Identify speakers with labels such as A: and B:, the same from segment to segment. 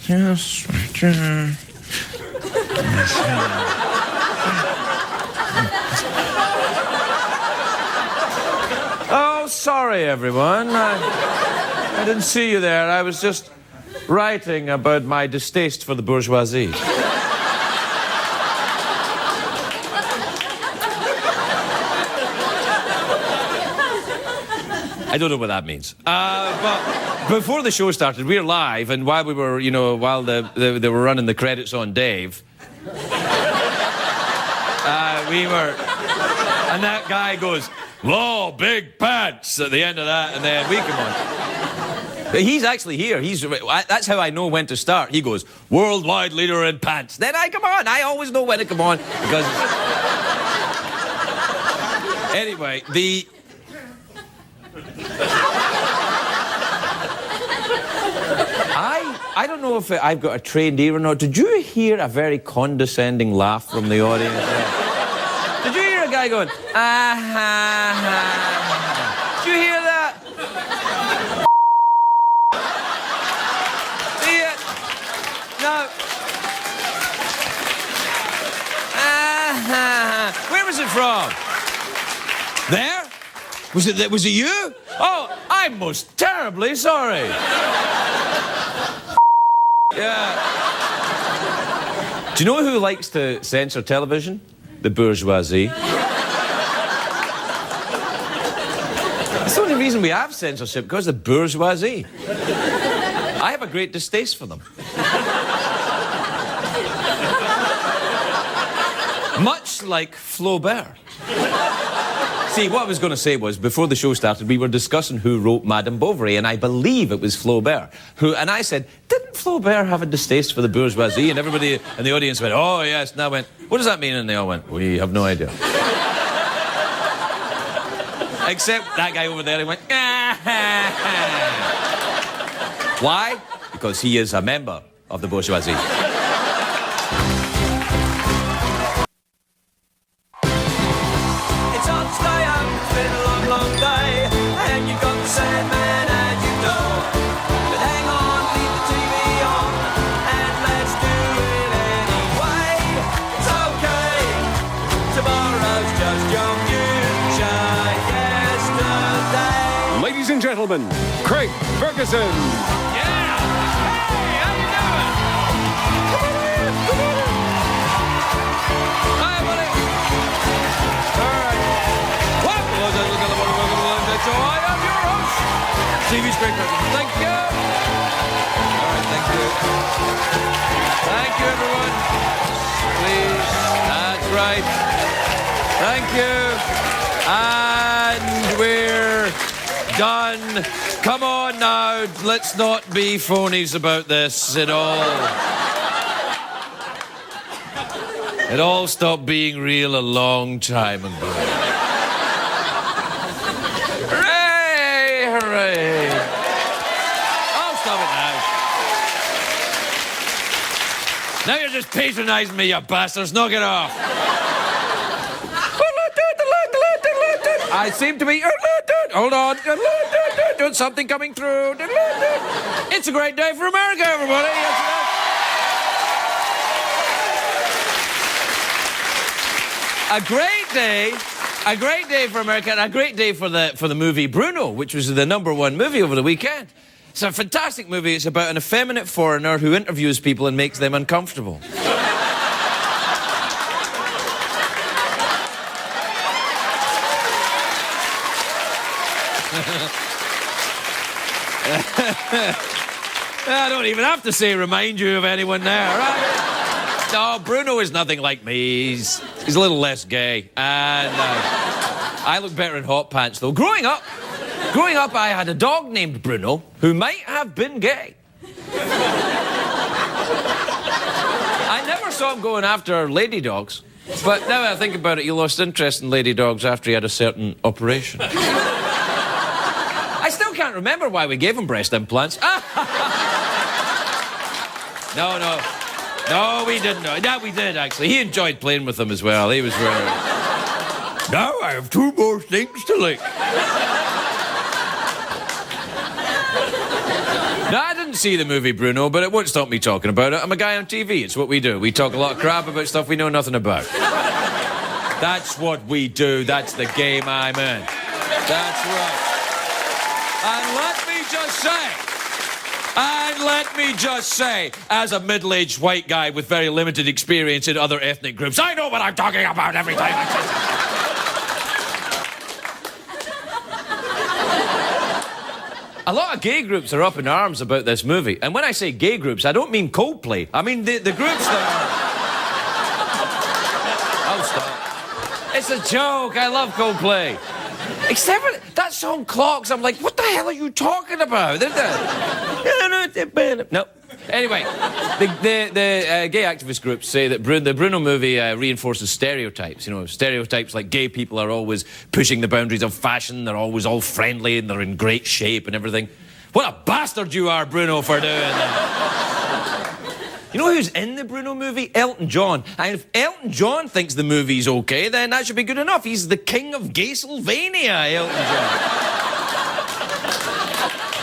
A: Yes. Oh, sorry, everyone. I didn't see you there. I was just writing about my distaste for the bourgeoisie. I don't know what that means. But before the show started, we were live, and while we were, while they were running the credits on Dave, we were, and that guy goes, "Whoa, big pants," at the end of that, and then we come on. But he's actually here. That's how I know when to start. He goes, "Worldwide leader in pants." Then I come on. I always know when to come on because. Anyway, I don't know if I've got a trained ear or not. Did you hear a very condescending laugh from the audience? Did you hear a guy going, ah ha ha? Did you hear that? See it? No. Ah ha ha. Where was it from? There? Was it you? Oh, I'm most terribly sorry. Yeah. Do you know who likes to censor television? The bourgeoisie. That's the only reason we have censorship, because the bourgeoisie. I have a great distaste for them. Much like Flaubert. See, what I was going to say was, before the show started, we were discussing who wrote Madame Bovary, and I believe it was Flaubert. And I said, didn't Flaubert have a distaste for the bourgeoisie? And everybody in the audience went, oh, yes. And I went, what does that mean? And they all went, we have no idea. Except that guy over there, he went, Why? Because he is a member of the bourgeoisie.
B: Ladies and gentlemen, Craig Ferguson.
A: Yeah! Hey, how you doing? Come on in. Hi, buddy. All right. Welcome to the show. I am your host, TV's Craig Ferguson. Thank you. All right, thank you. Thank you, everyone. Please. That's right. Thank you. And we're done. Come on now, let's not be phonies about this at all. It all stopped being real a long time ago. Hooray! Hooray! I'll stop it now. Now you're just patronising me, you bastards. Knock it off. I seem to be... Hold on. Something coming through. It's a great day for America, everybody. Yes, a great day for America, and a great day for the movie Bruno, which was the #1 movie over the weekend. It's a fantastic movie. It's about an effeminate foreigner who interviews people and makes them uncomfortable. I don't even have to remind you of anyone there, right? No, Bruno is nothing like me. He's a little less gay. And I look better in hot pants, though. Growing up, I had a dog named Bruno who might have been gay. I never saw him going after lady dogs. But now I think about it, he lost interest in lady dogs after he had a certain operation. I still can't remember why we gave him breast implants. No, we didn't. Yeah, we did, actually. He enjoyed playing with them as well. He was very... Now I have 2 more things to lick. No, I didn't didn't see the movie Bruno, but it won't stop me talking about it. I'm a guy on TV. It's what we do. We talk a lot of crap about stuff we know nothing about. That's what we do. That's the game I'm in. That's right. And let me just say, as a middle-aged white guy with very limited experience in other ethnic groups, I know what I'm talking about every time I say it. A lot of gay groups are up in arms about this movie. And when I say gay groups, I don't mean Coldplay. I mean the groups that are... I'll stop. It's a joke. I love Coldplay. Except for that song Clocks. I'm like, what the hell are you talking about? No. Anyway, the gay activist groups say that the Bruno movie reinforces stereotypes. You know, stereotypes like gay people are always pushing the boundaries of fashion, they're always all friendly and they're in great shape and everything. What a bastard you are, Bruno, for doing that. You know who's in the Bruno movie? Elton John. And if Elton John thinks the movie's okay, then that should be good enough. He's the king of Gay-Sylvania, Elton John.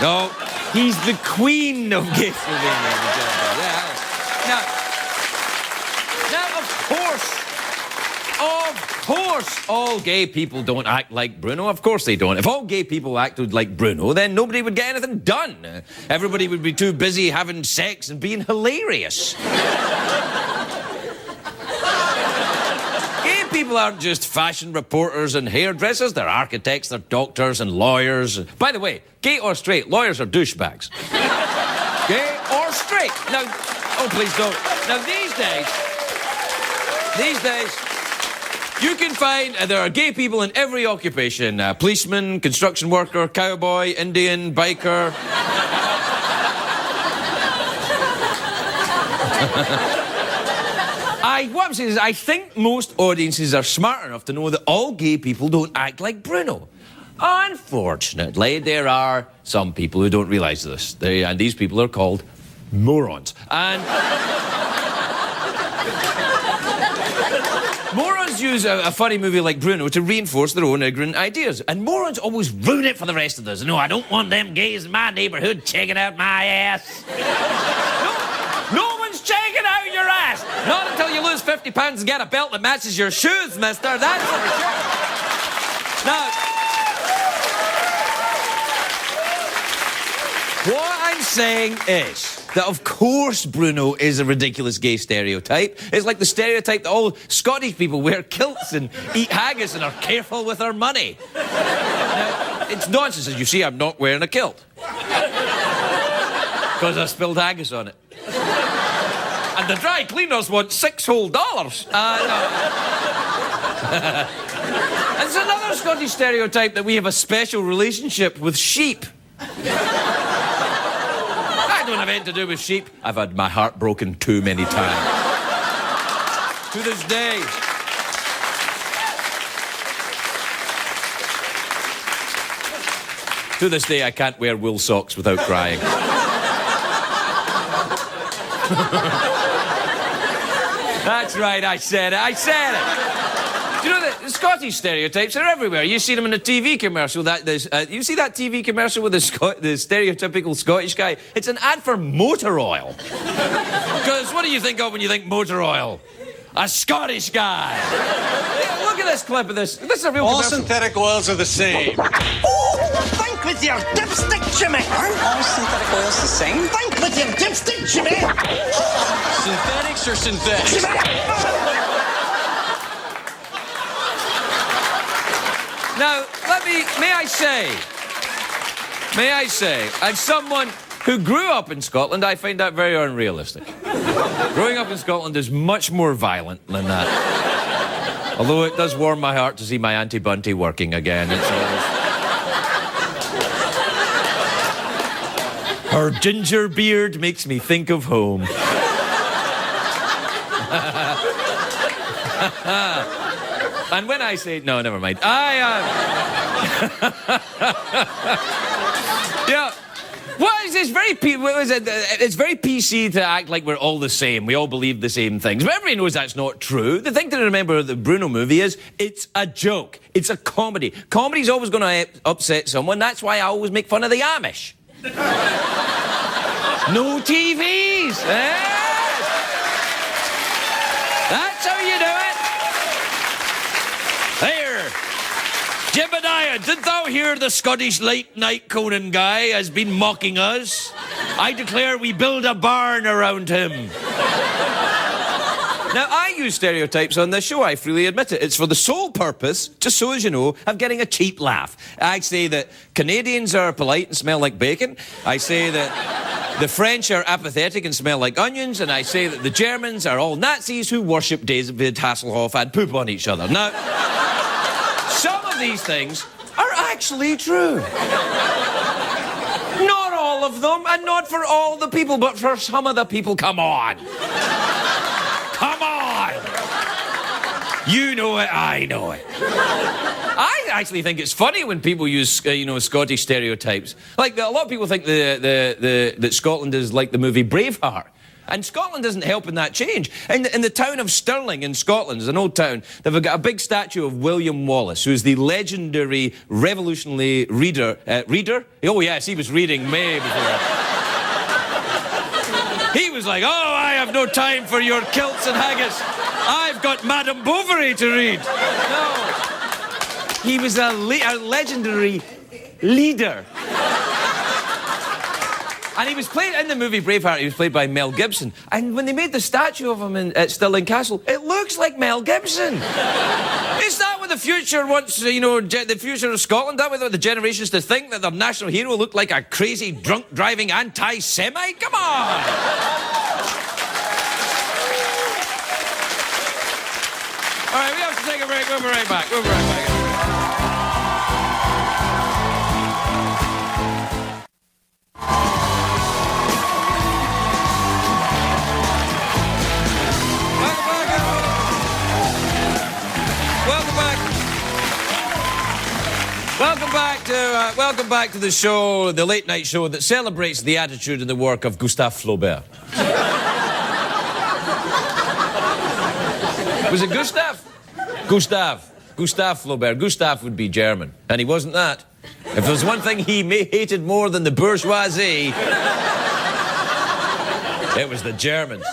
A: No, he's the queen of Gay-Sylvania. Yeah. Now, of course, all gay people don't act like Bruno. Of course they don't. If all gay people acted like Bruno, then nobody would get anything done. Everybody would be too busy having sex and being hilarious. Gay people aren't just fashion reporters and hairdressers. They're architects, they're doctors and lawyers. By the way, gay or straight, lawyers are douchebags. Gay or straight. Now, oh, please don't. Now, these days, you can find there are gay people in every occupation. Policeman, construction worker, cowboy, Indian, biker. What I'm saying is I think most audiences are smart enough to know that all gay people don't act like Bruno. Unfortunately, there are some people who don't realise this. And these people are called morons. And... morons use a funny movie like Bruno to reinforce their own ignorant ideas. And morons always ruin it for the rest of us. No, I don't want them gays in my neighbourhood checking out my ass. No one's checking out your ass. Not until you lose 50 pounds and get a belt that matches your shoes, mister. That's for sure. Now, what I'm saying is that, of course, Bruno is a ridiculous gay stereotype. It's like the stereotype that all Scottish people wear kilts and eat haggis and are careful with their money. Now, it's nonsense. As you see, I'm not wearing a kilt. Because I spilled haggis on it. And the dry cleaners want $6 whole. It's another Scottish stereotype that we have a special relationship with sheep. I don't have anything to do with sheep. I've had my heart broken too many times. To this day. To this day, I can't wear wool socks without crying. That's right, I said it. Do you know that the Scottish stereotypes are everywhere? You see them in a TV commercial. You see that TV commercial with the stereotypical Scottish guy? It's an ad for motor oil. Because what do you think of when you think motor oil? A Scottish guy. Yeah, look at this clip of this. This is a real
C: All
A: commercial.
C: synthetic oils are the same.
D: Oh, think with your dipstick, Jimmy.
E: Aren't all synthetic oils the same?
D: Think with your dipstick, Jimmy.
C: Synthetics or synthetics?
D: Jimmy.
A: Now, may I say, as someone who grew up in Scotland, I find that very unrealistic. Growing up in Scotland is much more violent than that. Although it does warm my heart to see my Auntie Bunty working again. It's always... Her ginger beard makes me think of home. And when I say... No, never mind. Yeah. What is this? It's very PC to act like we're all the same. We all believe the same things. But everybody knows that's not true. The thing to remember of the Bruno movie is it's a joke. It's a comedy. Comedy's always going to upset someone. That's why I always make fun of the Amish. No TVs. That's how you do it. There. Jebediah, did thou hear the Scottish late-night Conan guy has been mocking us? I declare we build a barn around him. Now, I use stereotypes on this show, I freely admit it. It's for the sole purpose, just so as you know, of getting a cheap laugh. I say that Canadians are polite and smell like bacon. I say that the French are apathetic and smell like onions. And I say that the Germans are all Nazis who worship David Hasselhoff and poop on each other. Now, some of these things are actually true. Not all of them, and not for all the people, but for some of the people, come on. Come on! You know it, I know it. I actually think it's funny when people use, Scottish stereotypes. Like, a lot of people think that Scotland is like the movie Braveheart. And Scotland isn't helping that change. In the town of Stirling in Scotland, it's an old town, they've got a big statue of William Wallace, who's the legendary revolutionary reader. Oh, yes, he was reading May before. He was like, oh, I have no time for your kilts and haggis. I've got Madame Bovary to read. No. He was a legendary leader. And he was played in the movie Braveheart, he was played by Mel Gibson. And when they made the statue of him at Stirling Castle, it looks like Mel Gibson. Is that what the future wants, the future of Scotland? That what the generations to think that their national hero looked like a crazy, drunk-driving anti-Semite? Come on! All right, we have to take a break. We'll be right back. Welcome back to the show, the late night show that celebrates the attitude and the work of Gustave Flaubert. Was it Gustave? Gustave Flaubert. Gustave would be German, and he wasn't that. If there was one thing he hated more than the bourgeoisie, it was the Germans.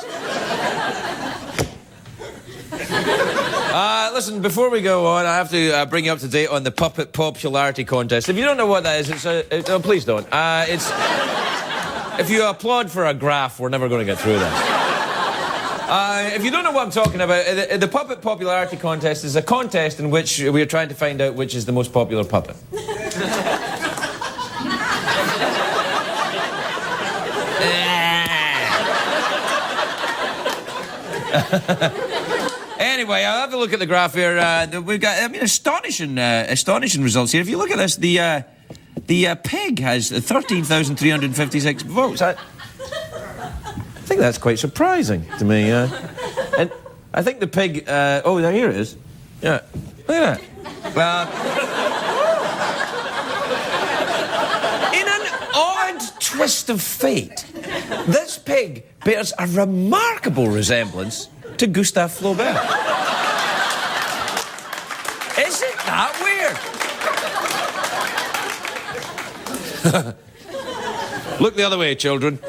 A: Listen, before we go on, I have to bring you up to date on the puppet popularity contest. If you don't know what that is, no, please don't. It's if you applaud for a graph, we're never going to get through that. If you don't know what I'm talking about, the puppet popularity contest is a contest in which we are trying to find out which is the most popular puppet. Anyway, I'll have a look at the graph here. We've got, astonishing results here. If you look at this, the pig has 13,356 votes. I think that's quite surprising to me. And I think the pig... oh, here it is. Yeah. Look at that. In an odd twist of fate, this pig bears a remarkable resemblance to Gustave Flaubert. Isn't that weird? Look the other way, children.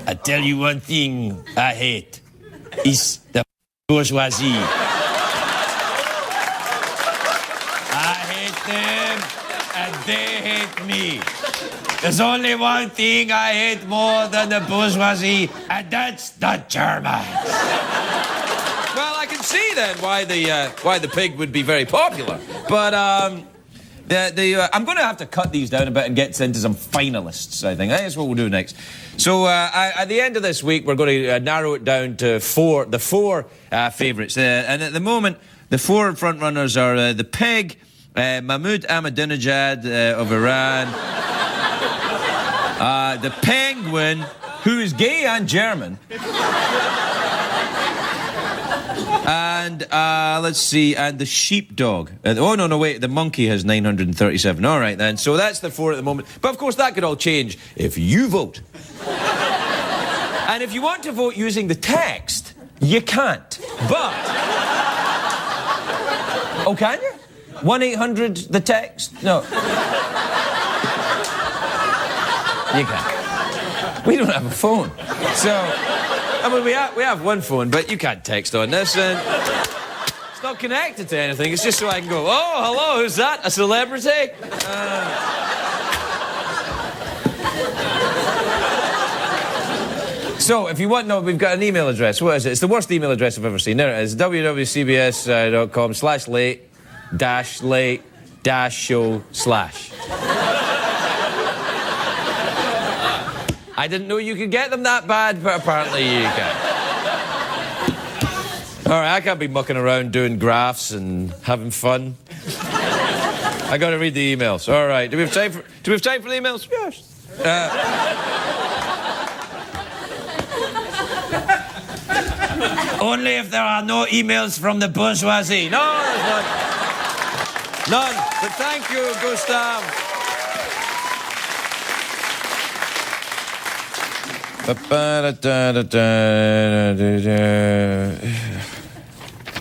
A: I tell you one thing I hate. Is the bourgeoisie. I hate them and they hate me. There's only one thing I hate more than the bourgeoisie, and that's the Germans. Well, I can see then why the pig would be very popular. But I'm going to have to cut these down a bit and get into some finalists, I think. That's what we'll do next. So at the end of this week, we're going to narrow it down to the four favourites. And at the moment, the four front runners are the pig, Mahmoud Ahmadinejad of Iran, the penguin, who is gay and German, and let's see, and the sheepdog. Oh, no, wait, the monkey has 937. All right, then. So that's the four at the moment. But, of course, that could all change if you vote. And if you want to vote using the text, you can't. But... Oh, can you? 1-800 the text? No. You can't. We don't have a phone. So, I mean, we have one phone, but you can't text on this, and it's not connected to anything. It's just so I can go, oh, hello, who's that? A celebrity? So, if you want to know, we've got an email address. What is it? It's the worst email address I've ever seen. There it is, www.cbs.com/late-show/. I didn't know you could get them that bad, but apparently you can. All right, I can't be mucking around doing graphs and having fun. I got to read the emails. All right, do we have time for the emails? Yes. Only if there are no emails from the bourgeoisie. No, there's none. None. But thank you, Gustav.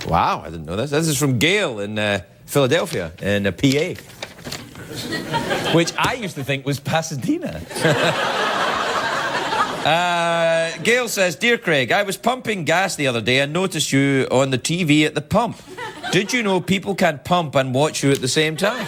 A: Wow, I didn't know this. This is from Gail in Philadelphia, in PA. Which I used to think was Pasadena. Gail says, Dear Craig, I was pumping gas the other day and noticed you on the TV at the pump. Did you know people can pump and watch you at the same time?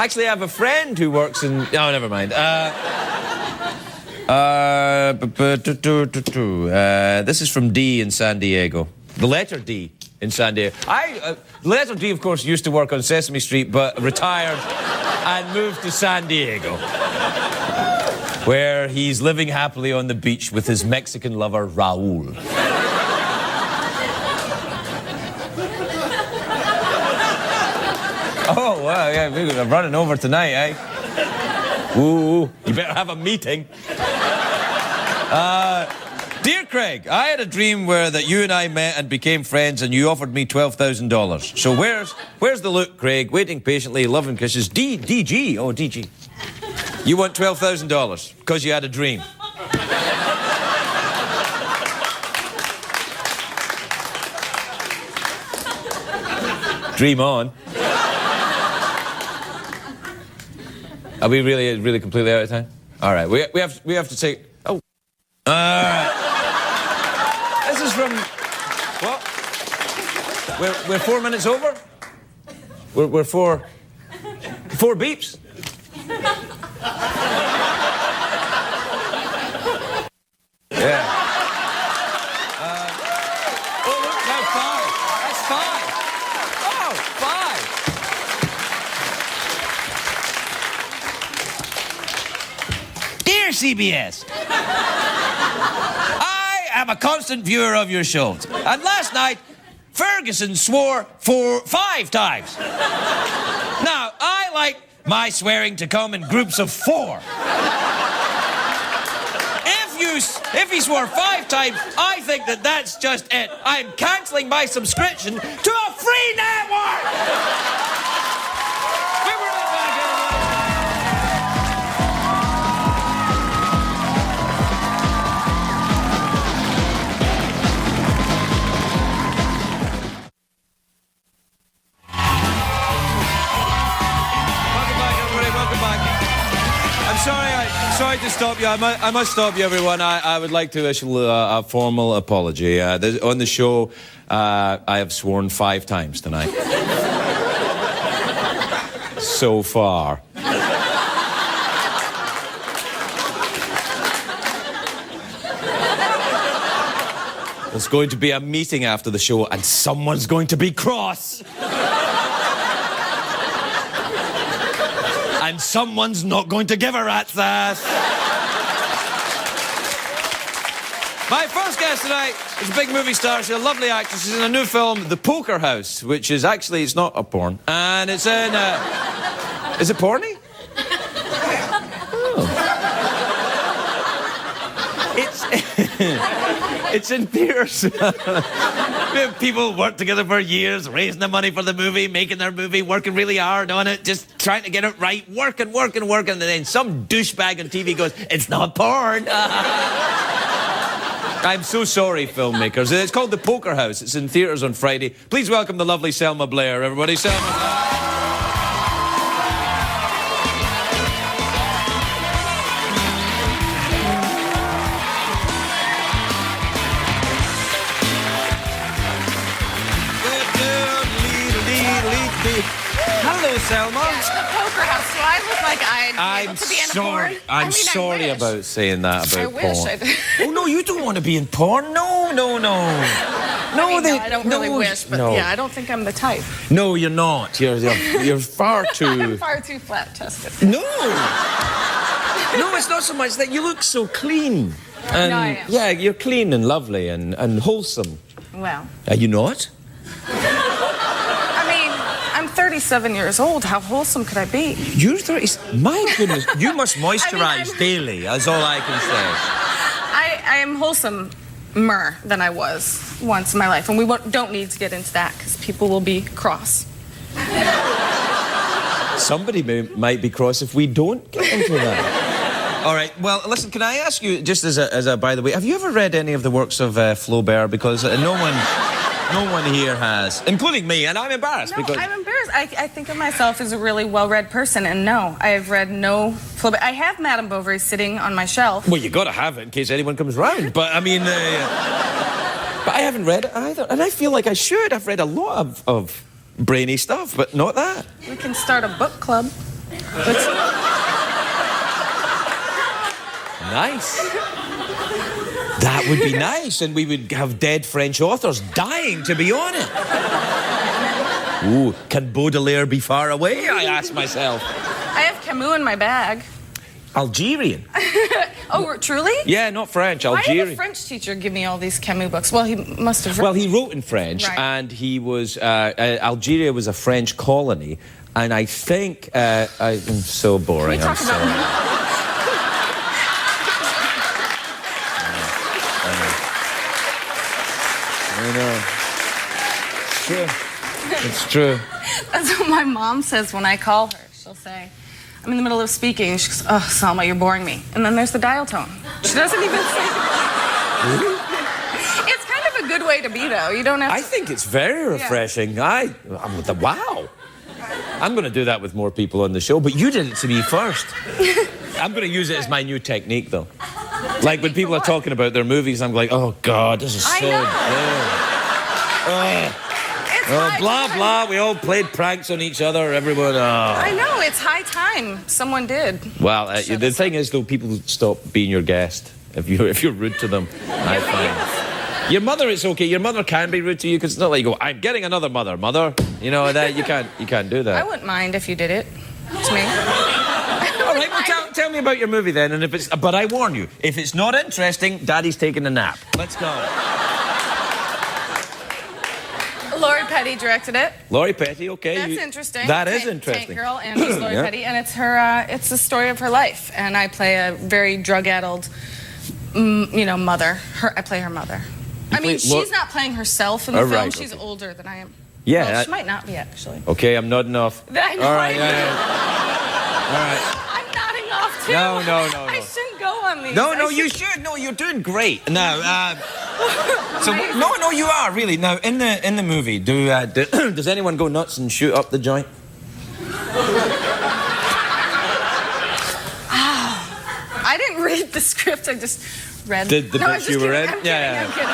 A: Actually, I have a friend who works in... Oh, never mind. This is from D in San Diego. The letter D in San Diego. The letter D, of course, used to work on Sesame Street, but retired and moved to San Diego, where he's living happily on the beach with his Mexican lover, Raul. Oh, wow, yeah, we're running over tonight, eh? Ooh, you better have a meeting. Dear Craig, I had a dream that you and I met and became friends and you offered me $12,000. So where's the look, Craig? Waiting patiently, loving kisses. DG. Oh, DG. You want $12,000 because you had a dream. Dream on. Are we really completely out of time? All right, we have to take... Oh. This is from... What? We're 4 minutes over? We're four beeps? Yeah. Oh, look, now 5. That's 5. Oh, 5. Dear CBS, I am a constant viewer of your shows. And last night, Ferguson swore 5 times. Now, I like my swearing to come in groups of 4. If he swore 5 times, I think that's just it. I'm cancelling my subscription to a free network! We were right back, Welcome back. I'm sorry to stop you. I must stop you, everyone. I would like to issue a formal apology. On the show, I have sworn 5 times tonight. So far. There's going to be a meeting after the show, and someone's going to be cross. And someone's not going to give a rat's ass. My first guest tonight is a big movie star. She's a lovely actress. She's in a new film, The Poker House, which is actually, it's not a porn. And it's in, is it porny? Oh. It's in theaters. People work together for years, raising the money for the movie, making their movie, working really hard on it, just trying to get it right, working, and then some douchebag on TV goes, it's not porn. I'm so sorry, filmmakers. It's called The Poker House. It's in theatres on Friday. Please welcome the lovely Selma Blair, everybody. Selma Blair. Hello, Selma.
F: It's the poker house. Do I look like I'd be
A: I'm
F: able to be in
A: sorry.
F: porn?
A: I'm
F: I
A: sorry
F: wish.
A: about saying that about
F: I
A: porn.
F: wish I did.
A: Oh no, you don't want to be in porn. No, no, no.
F: I don't really wish, but
A: no.
F: yeah, I don't think I'm the type.
A: No, you're not. You're far
F: I'm
A: too.
F: far too flat-chested.
A: No. No, it's not so much that you look so clean. And
F: No, I am.
A: yeah, you're clean and lovely and wholesome.
F: Well,
A: Are you not?
F: I mean, I'm 37 years old. How wholesome could I be?
A: You're 30. My goodness, you must moisturize
F: I'm-
A: daily. That's all I can say.
F: I am wholesomer than I was once in my life, and we don't need to get into that because people will be cross.
A: Somebody might be cross if we don't get into that. All right. Well, listen. Can I ask you, just as a by the way, have you ever read any of the works of Flaubert? Because no one here has, including me, and I'm embarrassed
F: No,
A: because
F: I'm embarrassed. I think of myself as a really well-read person, and no, I have read no Flaubert. I have Madame Bovary sitting on my shelf.
A: well, you got to have it in case anyone comes round. But I mean, but I haven't read it either, and I feel like I should. I've read a lot of brainy stuff, but not that.
F: We can start a book club.
A: Nice. That would be nice, and we would have dead French authors dying to be on it. Ooh, can Baudelaire be far away? I ask myself.
F: I have Camus in my bag.
A: Algerian.
F: Oh, truly?
A: Yeah, not French,
F: Why did
A: Algerian.
F: the French teacher give me all these Camus books? Well, he must have.
A: Well, he wrote in French,
F: Right.
A: and he was Algeria was a French colony, and I think I'm so boring.
F: Can we
A: I'm
F: talk
A: sorry.
F: about
A: I know. It's true. It's true.
F: That's what my mom says when I call her. She'll say, I'm in the middle of speaking. And she goes, oh, Selma, you're boring me. And then there's the dial tone. She doesn't even say It's kind of a good way to be, though. You don't have to...
A: I think it's very refreshing. Wow. I'm going to do that with more people on the show, but you did it to me first. I'm going to use it as my new technique, though. Like when people are talking about their movies, I'm like, oh, God, this is so
F: I know.
A: good.
F: It's
A: Oh,
F: high
A: blah,
F: time.
A: blah. We all played pranks on each other. Everyone,
F: I know. It's high time. Someone did.
A: Well, the thing is, though, people stop being your guest if you're rude to them, I find. Your mother, it's okay. Your mother can be rude to you because it's not like you go, I'm getting another mother. You know, that you can't do
F: I
A: that.
F: wouldn't mind if you did it. It's me.
A: All right, well, tell me about your movie then, and if it's... But I warn you, if it's not interesting, Daddy's taking a nap. Let's go.
F: Lori Petty directed it.
A: Lori Petty, okay.
F: That's interesting.
A: That is
F: Tank
A: interesting.
F: Girl, and she's Lori
A: Yeah.
F: Petty, and it's her. It's the story of her life, and I play a very drug-addled, mother. I play her mother. I mean, she's not playing herself in the film.
A: right,
F: She's
A: okay.
F: older than I am.
A: Yeah,
F: Well,
A: that-
F: she might not be actually.
A: Okay, I'm nodding off.
F: I know,
A: All right,
F: I know.
A: yeah. All right.
F: I'm nodding off too.
A: No.
F: I shouldn't go on these.
A: No,
F: I
A: you should. No, you're doing great. Now, so no, you are really. Now, in the movie, does anyone go nuts and shoot up the joint?
F: I didn't read the script. I just read.
A: Did the
F: no, I'm
A: books
F: just
A: you were
F: kidding.
A: in?
F: I'm kidding.
A: Yeah.
F: I'm kidding.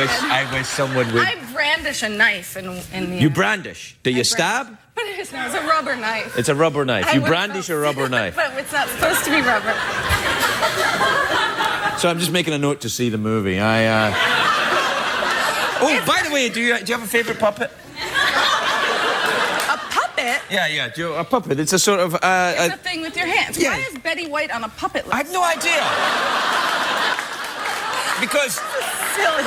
F: No,
A: I wish someone would.
F: I brandish a knife in the.
A: You brandish. Do you
F: I
A: stab?
F: But it's a rubber knife.
A: It's a rubber knife.
F: I
A: You
F: would
A: brandish a rubber knife.
F: But it's not supposed to be rubber.
A: So I'm just making a note to see the movie. Oh, by the way, do you have a favorite puppet?
F: A puppet?
A: Yeah. Do you a puppet? It's a sort of.
F: It's a thing with your hands.
A: yeah.
F: Why is Betty White on a puppet list?
A: I have no idea. Because
F: Silly.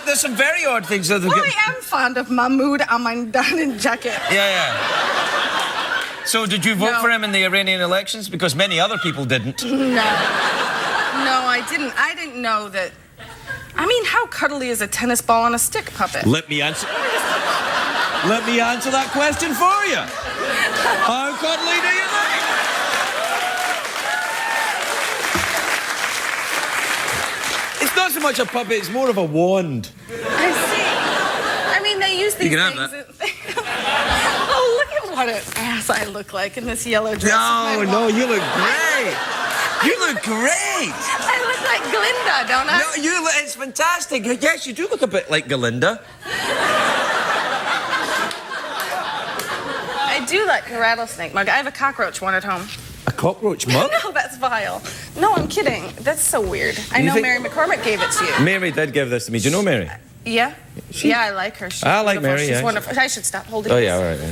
A: there's some very odd things that.
F: Well, I am fond of Mahmoud Ahmadinejad jacket.
A: Yeah. So did you vote
F: No.
A: for him in the Iranian elections? Because many other people didn't.
F: No, I didn't. I didn't know that. I mean, how cuddly is a tennis ball on a stick puppet?
A: Let me answer that question for you. How cuddly do you think? not so much a puppet, it's more of a wand.
F: I see. I mean, they use these
A: You can have
F: things. Oh, look at what an ass I look like in this yellow dress.
A: No, you look great. You look great.
F: I look like Glinda, don't I?
A: No, it's fantastic. Yes, you do look a bit like Galinda.
F: I do like a rattlesnake mug. I have a cockroach one at home.
A: A cockroach mug?
F: No, that's vile. No, I'm kidding. That's so weird. I know Mary McCormick gave it to you.
A: Mary did give this to me. Do you know Mary?
F: Yeah? Yeah, I like her. She's
A: I like
F: wonderful.
A: Mary,
F: She's
A: yeah.
F: wonderful. I should stop holding
A: Oh,
F: this.
A: yeah, all right.
F: I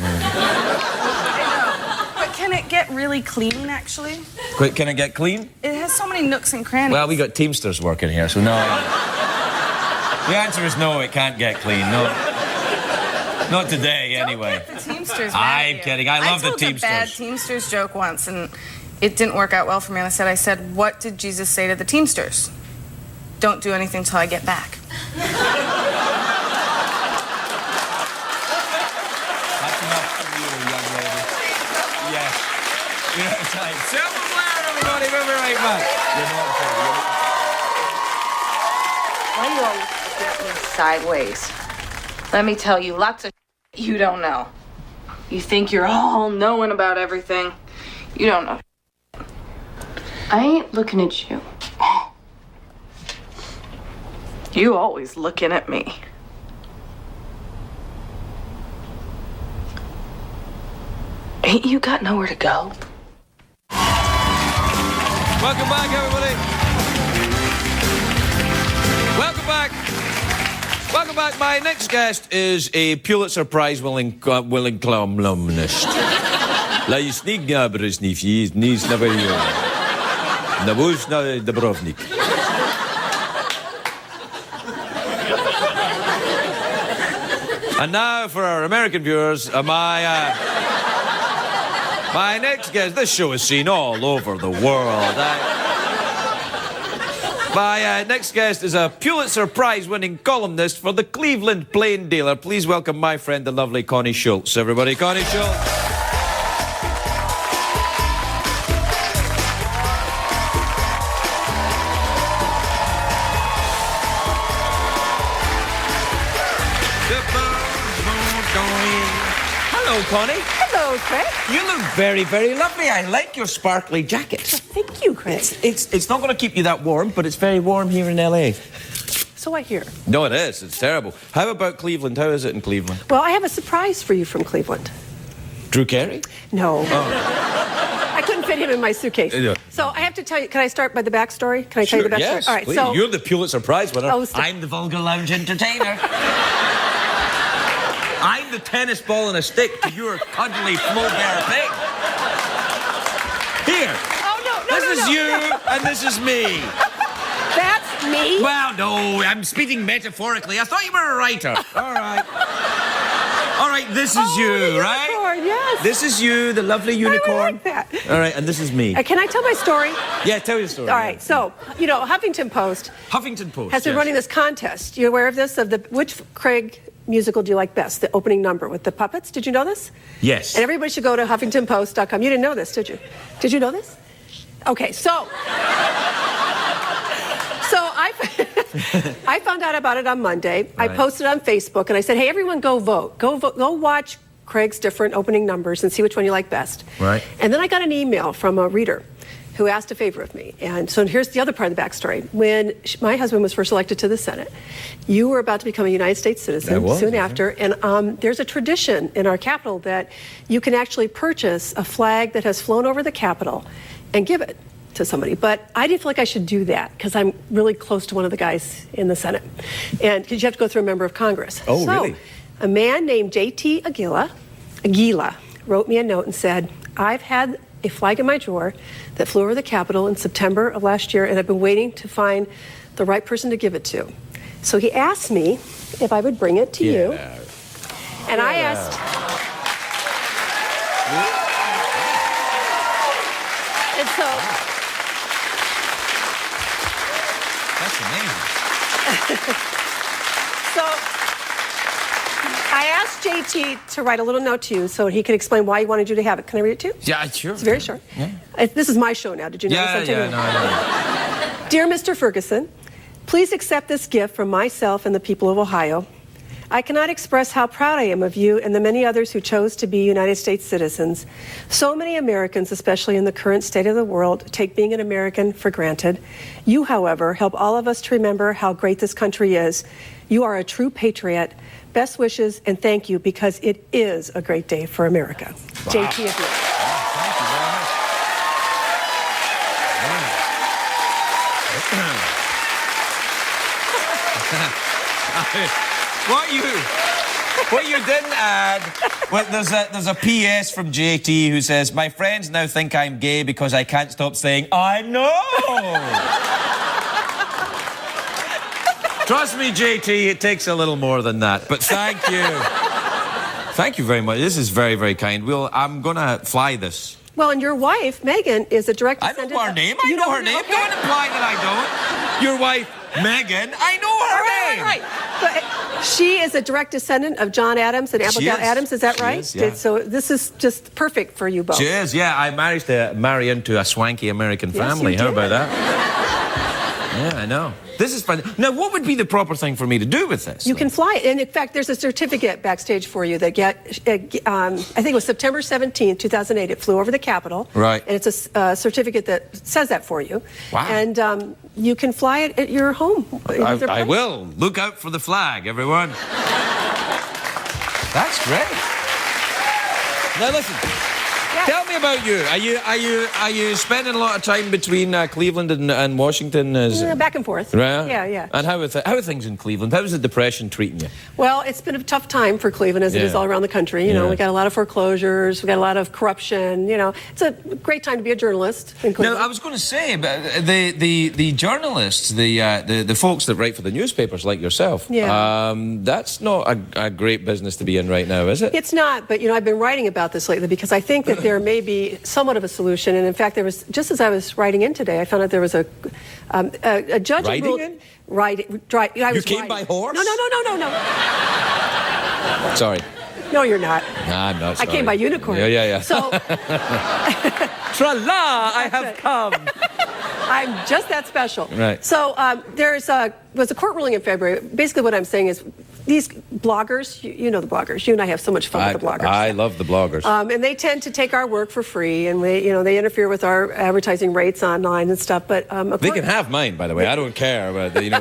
F: know. But can it get really clean, actually?
A: Quick, can it get clean?
F: It has so many nooks and crannies.
A: Well, we got Teamsters working here, so no. The answer is no, it can't get clean. No. Not today, anyway.
F: Don't get the Teamsters mad at
A: I'm
F: you.
A: kidding. I love the
F: told
A: Teamsters.
F: a bad Teamsters joke once, and it didn't work out well for me. And I said, what did Jesus say to the Teamsters? Don't do anything till I get back.
A: That's enough for you, young lady. Yes. You're out of time. Selma Blair, everybody. We'll be right back. You're not kidding.
F: Why are you always looking at me sideways? Let me tell you, lots of you don't know. You think you're all knowing about everything. You don't know. I ain't looking at you. You always looking at me. Ain't you got nowhere to go?
A: Welcome back, everybody. Welcome back. Welcome back. My next guest is a Pulitzer Prize winning columnist. La Jusnik Gabrysnif, Nis Navario. Nabuzna Dobrovnik. And now for our American viewers, my next guest. This show is seen all over the world. My next guest is a Pulitzer Prize-winning columnist for the Cleveland Plain Dealer. Please welcome my friend, the lovely Connie Schultz. Everybody, Connie Schultz. Hello, Connie.
G: Hello, Craig.
A: You look very, very lovely. I like your sparkly jacket.
G: Thank you, Craig.
A: It's not going to keep you that warm, but it's very warm here in LA.
G: So I hear.
A: No, it is. It's terrible. How about Cleveland? How is it in Cleveland?
G: Well, I have a surprise for you from Cleveland.
A: Drew Carey?
G: No. I couldn't fit him in my suitcase.
A: Yeah.
G: So I have to tell you, can I start by the backstory? Can I tell you the backstory?
A: Yes,
G: All right,
A: please.
G: so
A: You're the Pulitzer Prize winner.
G: Oh,
A: I'm the vulgar lounge entertainer. I'm the tennis ball and a stick to your cuddly Flaubert thing. Here.
G: Oh, no,
A: This is you, and this is me.
G: That's me?
A: Well, no, I'm speaking metaphorically. I thought you were a writer. All right. All right, this is you, right?
G: Unicorn, yes.
A: This is you, the lovely unicorn.
G: I would like that.
A: All right, and this is me.
G: Can I tell my story?
A: Yeah, tell your story.
G: All right, so, you know, Huffington Post
A: Huffington Post
G: has been
A: yes.
G: running this contest. You aware of this? Which Craig musical do you like best? The opening number with the puppets. Did you know this?
A: Yes.
G: And everybody should go to HuffingtonPost.com. You didn't know this, did you? Did you know this? Okay, so I found out about it on Monday.
A: Right.
G: I posted on Facebook and I said, hey, everyone go vote. Go watch Craig's different opening numbers and see which one you like best.
A: Right.
G: And then I got an email from a reader who asked a favor of me. And so here's the other part of the backstory. When my husband was first elected to the Senate, you were about to become a United States citizen soon after. And there's a tradition in our Capitol that you can actually purchase a flag that has flown over the Capitol and give it to somebody. But I didn't feel like I should do that because I'm really close to one of the guys in the Senate. And because you have to go through a member of Congress.
A: Oh,
G: so,
A: really?
G: A man named J.T. Aguila wrote me a note and said, I've had a flag in my drawer that flew over the Capitol in September of last year, and I've been waiting to find the right person to give it to. So he asked me if I would bring it to you. And I asked... And so...
A: That's amazing.
G: So I asked JT to write a little note to you so he could explain why he wanted you to have it. Can I read it to you?
A: Yeah, sure.
G: It's very short.
A: Yeah.
G: This is my show now. Did you know this?
A: Yeah, no.
G: Dear Mr. Ferguson, Please accept this gift from myself and the people of Ohio. I cannot express how proud I am of you and the many others who chose to be United States citizens. So many Americans, especially in the current state of the world, take being an American for granted. You, however, help all of us to remember how great this country is. You are a true patriot. Best wishes and thank you, because it is a great day for America.
A: Wow.
G: JT, if you.
A: Thank you very much. What you didn't add, well, there's a PS from JT who says, my friends now think I'm gay because I can't stop saying, I know. Trust me, JT, it takes a little more than that. But thank you. Thank you very much. This is very, very kind. I'm going to fly this.
G: Well, and your wife, Megan, is a direct
A: I
G: descendant.
A: know her name. I know her name.
G: Okay.
A: Don't imply that I don't. Your wife, Megan, I know her name.
G: Right. But she is a direct descendant of John Adams and Abigail Adams. Is that right?
A: Is, yeah.
G: So this is just perfect for you both.
A: She is, yeah. I managed to marry into a swanky American family.
G: you
A: How
G: did.
A: about that? Yeah, I know. This is fun. Now, what would be the proper thing for me to do with this?
G: You can fly it. And in fact, there's a certificate backstage for you that I think it was September 17th, 2008. It flew over the Capitol.
A: Right.
G: And it's a certificate that says that for you.
A: Wow.
G: And you can fly it at your home.
A: I will. Look out for the flag, everyone. That's great. Now, listen. Tell me about you. Are you spending a lot of time between Cleveland and Washington?
G: Back and forth.
A: Right.
G: Yeah.
A: And how are things in Cleveland? How's the depression treating you?
G: Well, it's been a tough time for Cleveland, as it is all around the country. You know, we got a lot of foreclosures, we got a lot of corruption. You know, it's a great time to be a journalist in Cleveland.
A: Now, I was going to say, but the journalists, the folks that write for the newspapers like yourself, that's not a great business to be in right now, is it?
G: It's not, but, you know, I've been writing about this lately because I think that there may be somewhat of a solution. And in fact, there was, just as I was writing in today, I found out there was a judge
A: Writing
G: ruled.
A: in?
G: You
A: came by horse?
G: No.
A: Sorry.
G: No, you're not.
A: Nah, I'm not sorry.
G: I came by unicorn.
A: Yeah.
G: So,
A: Tra-la, I have come.
G: I'm just that special.
A: Right.
G: So was a court ruling in February. Basically what I'm saying is these bloggers, you know the bloggers. You and I have so much fun with the bloggers.
A: I love the bloggers.
G: And they tend to take our work for free, and they interfere with our advertising rates online and stuff. But
A: they can have mine, by the way. I don't care. But I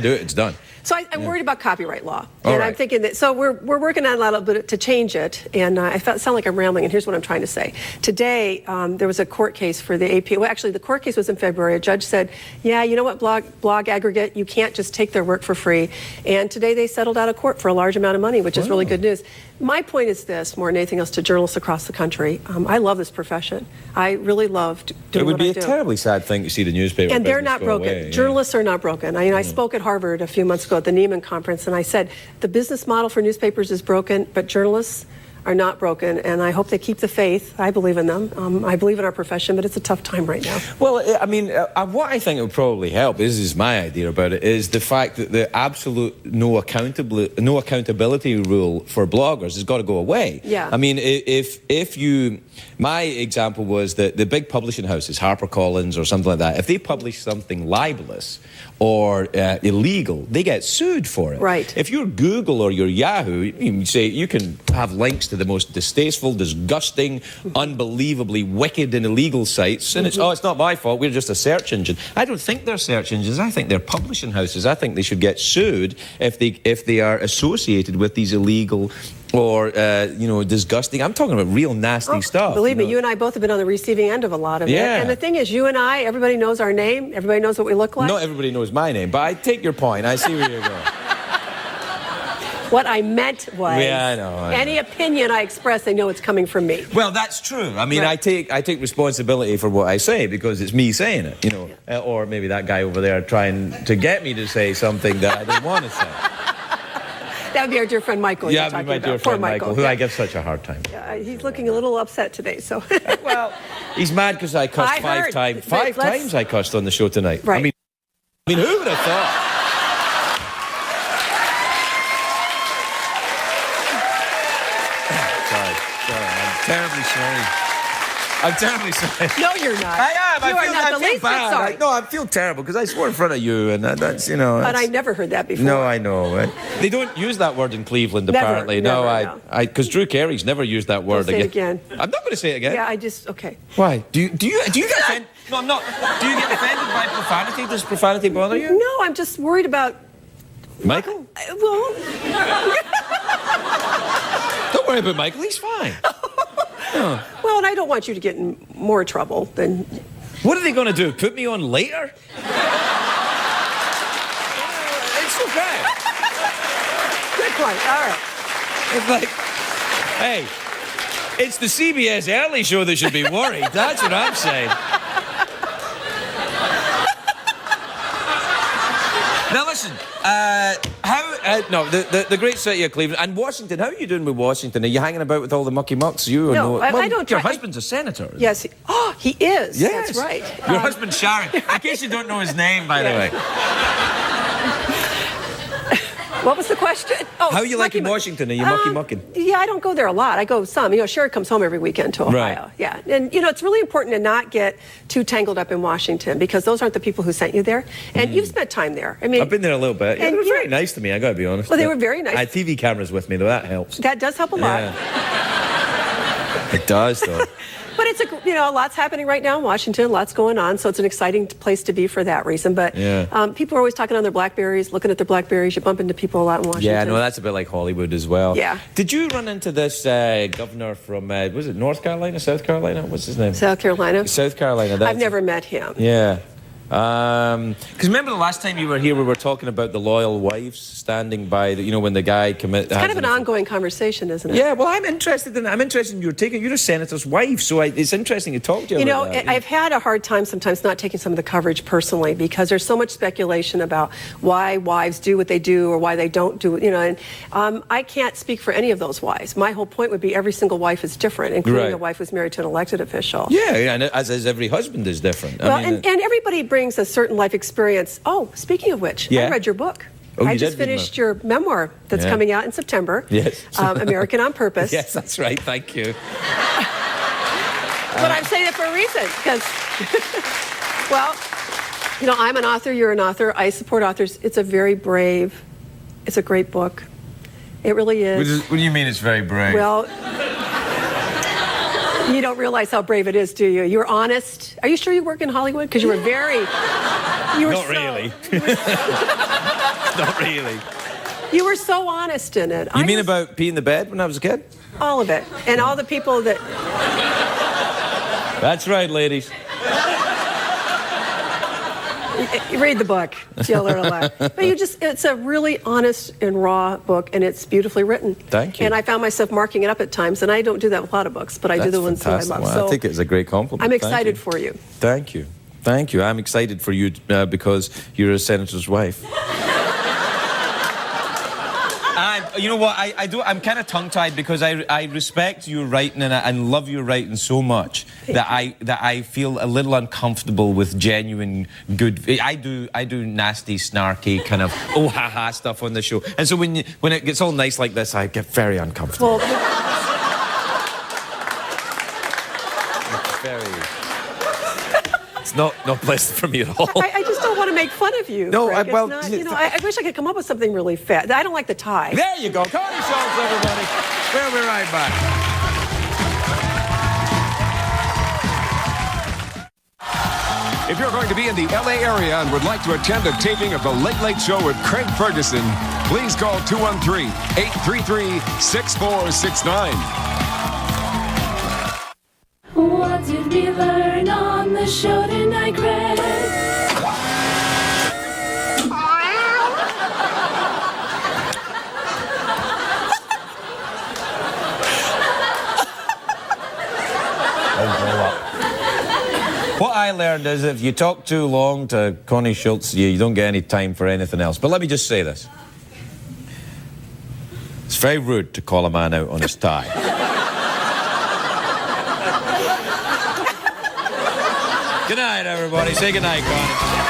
A: do it. It's done.
G: So I'm worried about copyright law,
A: All
G: and
A: right.
G: I'm thinking that. So we're working on a little bit to change it, and I sound like I'm rambling. And here's what I'm trying to say. Today there was a court case for the AP. Well, actually, the court case was in February. A judge said, "Yeah, you know what, blog aggregate, you can't just take their work for free." And today they settled out of court for a large amount of money, which is really good news. My point is this, more than anything else, to journalists across the country. I love this profession. I really love doing what I do.
A: It would be a terribly sad thing to see the newspaper
G: And they're
A: business
G: not
A: go
G: broken.
A: away,
G: Journalists are not broken. I spoke at Harvard a few months ago at the Neiman Conference, and I said the business model for newspapers is broken, but journalists are not broken, and I hope they keep the faith. I believe in them. I believe in our profession, but it's a tough time right now.
A: Well, I mean, what I think would probably help, this is my idea about it, is the fact that the absolute no accountability rule for bloggers has got to go away.
G: Yeah.
A: I mean, if you... My example was that the big publishing houses, HarperCollins or something like that, if they publish something libelous or illegal, they get sued for it.
G: Right.
A: If you're Google or you're Yahoo, you say you can have links to the most distasteful, disgusting, unbelievably wicked and illegal sites, and it's not my fault, we're just a search engine. I don't think they're search engines, I think they're publishing houses. I think they should get sued if they are associated with these illegal or, disgusting. I'm talking about real nasty stuff.
G: Believe me, you and I both have been on the receiving end of a lot of it.
A: Yeah.
G: And the thing is, you and I, everybody knows our name. Everybody knows what we look like.
A: Not everybody knows my name, but I take your point. I see where you're going.
G: What I meant was,
A: I know.
G: Any opinion I express, they know it's coming from me.
A: Well, that's true. I mean,
G: Right.
A: I take responsibility for what I say because it's me saying it, or maybe that guy over there trying to get me to say something that I don't want to say.
G: That would be our dear friend Michael.
A: Yeah,
G: you're talking
A: my
G: about.
A: dear
G: Poor
A: friend Michael, who
G: yeah.
A: I give such a hard time.
G: He's looking a little upset today, so.
A: Well, he's mad because I cussed
G: I
A: five
G: heard.
A: times.
G: But
A: Five
G: let's-
A: times I cussed on the show tonight.
G: Right.
A: I mean, who would have thought? Sorry. I'm terribly sorry. I'm terribly sorry.
G: No, you're not.
A: I
G: You are not the least bit sorry.
A: No, I feel terrible because I swore in front of you, and that's, you know.
G: But I never heard that before.
A: No, I know. They don't use that word in Cleveland,
G: Never,
A: apparently.
G: never,
A: Because Drew Carey's never used that word
G: Say it again.
A: I'm not going to say it again.
G: Yeah, okay.
A: Why? Do you get offended? No, I'm not. Do you get offended by profanity? Does profanity bother you?
G: No, I'm just worried about...
A: Michael?
G: Well...
A: Don't worry about Michael. He's fine. Oh.
G: Well, and I don't want you to get in more trouble than...
A: What are they going to do? Put me on later? It's okay.
G: Good point. All right.
A: It's like, hey, it's the CBS Early Show that should be worried. That's what I'm saying. Now listen, the great city of Cleveland and Washington. How are you doing with Washington? Are you hanging about with all the mucky mucks?
G: No, I don't.
A: Your husband's a senator.
G: Yes. He is.
A: Yes.
G: That's right.
A: Your husband's Sharon. In case you don't know his name, by the way.
G: What was the question?
A: How are you liking Washington? Are you mucking?
G: Yeah, I don't go there a lot. I go some. Sherry comes home every weekend to Ohio.
A: Right.
G: Yeah. And, it's really important to not get too tangled up in Washington because those aren't the people who sent you there. And you've spent time there. I mean,
A: I've been there a little bit. Yeah,
G: and
A: they were very nice to me, I got to be honest.
G: Well, they were very nice.
A: I had TV cameras with me, though. That helps.
G: That does help a lot.
A: Yeah. It does, though.
G: But it's a lot's happening right now in Washington, lots going on, so it's an exciting place to be for that reason. But people are always talking on their BlackBerries, looking at their BlackBerries. You bump into people a lot in Washington.
A: Yeah, no, that's a bit like Hollywood as well.
G: Yeah.
A: Did you run into this governor from, was it North Carolina, South Carolina? What's his name?
G: South Carolina.
A: South Carolina.
G: I've never met him.
A: Yeah. Because remember the last time you were here, we were talking about the loyal wives standing by, when the guy commits.
G: It's kind of an ongoing conversation, isn't it?
A: Yeah, well, I'm interested in your take. You're a senator's wife, so it's interesting to talk to you about that.
G: I've had a hard time sometimes not taking some of the coverage personally because there's so much speculation about why wives do what they do or why they don't do it, and I can't speak for any of those wives. My whole point would be every single wife is different, including the wife who's married to an elected official.
A: Yeah, and as is every husband is different.
G: Well, and everybody brings a certain life experience. Oh, speaking of which, I read your book. I just finished your memoir that's coming out in September.
A: Yes.
G: American on Purpose.
A: Yes, that's right. Thank you.
G: But I'm saying it for a reason because, well, I'm an author, you're an author. I support authors. It's a very brave, it's a great book. It really is.
A: What do you mean it's very brave?
G: Well, you don't realize how brave it is, do you? You're honest. Are you sure you work in Hollywood? Because you were very...
A: Not really. Not really.
G: You were so honest in it.
A: You mean about peeing the bed when I was a kid?
G: All of it. And all the people that...
A: That's right, ladies.
G: Read the book. You'll learn a lot. But it's a really honest and raw book, and it's beautifully written.
A: Thank you.
G: And I found myself marking it up at times, and I don't do that with a lot of books, but I do the ones that I love.
A: Well,
G: So
A: I think it's a great compliment.
G: I'm excited for you.
A: Thank you. Thank you. I'm excited for you because you're a senator's wife. You know what? I'm kind of tongue-tied because I respect your writing and love your writing so much that I feel a little uncomfortable with genuine good. I do nasty, snarky kind of ha stuff on the show, and so when it gets all nice like this, I get very uncomfortable.
G: Well,
A: It's not pleasant for me at all.
G: I just don't want to make fun of you.
A: No,
G: Craig.
A: well,
G: I wish I could come up with something really fat. I don't like the tie.
A: There you go, Connie Schultz, everybody. We'll be right back.
B: If you're going to be in the LA area and would like to attend a taping of The Late Late Show with Craig Ferguson, please call 213-833-6469.
H: What did we learn on the show tonight, Craig?
A: What I learned is if you talk too long to Connie Schultz, you don't get any time for anything else. But let me just say this. It's very rude to call a man out on his tie. Good night, everybody. Say good night, Connie.